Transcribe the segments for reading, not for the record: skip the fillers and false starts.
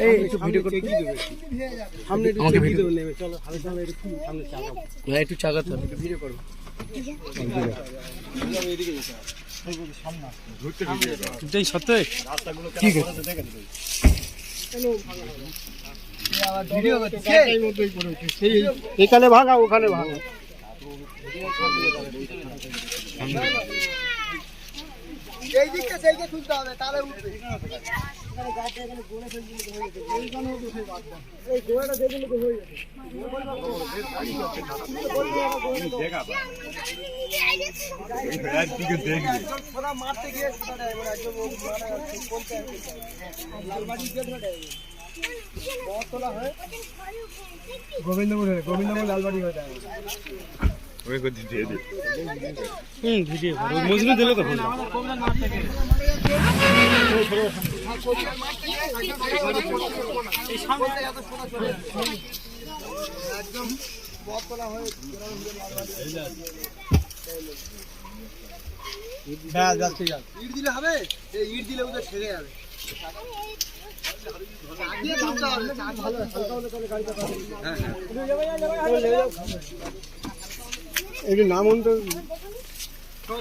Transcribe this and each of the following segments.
এই একটু ভিডিও করতে দিবে সামনে একটু ভিডিও নেবে চলো হালকা সামনে একটু সামনে চাগাবো না একটু চাগাতে হবে একটু ভিডিও করব এইদিকে সামনে ঘুরতে ভিডিও এটাই সত্যি রাস্তাগুলো ঠিক আছে দেখে দিই চলো এই আবার ভিডিও করতে সেই মধ্যেই করে সেই এখানে ভাগা ওখানে ভাগা এই দিকটা সেইকে তুলতে হবে তাহলে উঠবে এখানে গাছটা এখানে গোড়া ফেলে দিলে হয়ে যাবে এইখানে উঠে বাদ এই গোড়াটা দেখলে তো হয়ে যাবে দেখা ভাই এই রাত দিকে দেখবি পুরো মারতে গিয়ে সেটা এবার একদম মারা কোনটা লালবাড়ি গেট না বহুত তোলা হয় গোবিন্দপুর লালবাড়ি হয়ে যায় ওই কত দিয়ে দে ভিডিও মজনু দিলে তো হলো আমাদের কোবরান মাঠ থেকে এই সামনে এত সোনা চলে একদম বতলা হয়ে হ্যাঁ যাচ্ছে যা ইট দিলে হবে এই ইট দিলে ওদের ছেড়ে যাবে আগে দুটো হবে ভালো হালকা হলে তাহলে গাড়িটা হ্যাঁ হ্যাঁ এই নাম তো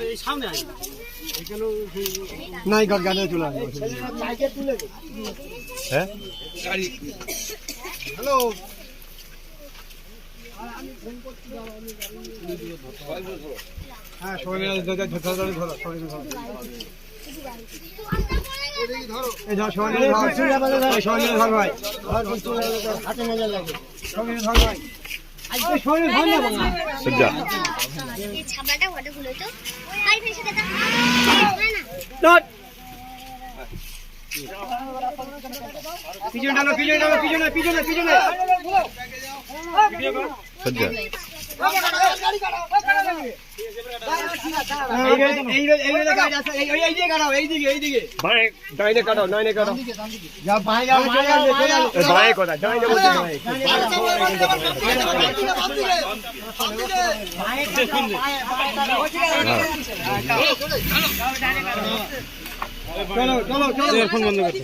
এই সামনে আই এখানে নাই গাড়ি চলে আসবে সাইকেল তুলে হ্যাঁ গাড়ি হ্যালো আমি ফোন করতে যাব আমি গাড়ি হ্যাঁ সবাই মিলে ধরো সবাই ধরো এই ধরো সবাই মিলে ধরো সবাই মিলে ধরো ভাই হাতে নজর লাগে সবাই মিলে ধরো ভাই আজকে শরীর ভালো না বাবা সজ্জা এই ছাবাটা ওটা খুলে তো ভাই ফেসে দে না ডট পিছনে ডালো পিছনে ভিডিও করো সজ্জা গাড়ি কাটাও এই গাড়ি আছে এই দিকে কাটাও এই দিকে ভাই ডাইনে কাটাও যা ভাই যাও ভাই কথা ডাইনে বলতে ভাই চলো ফোন বন্ধ করো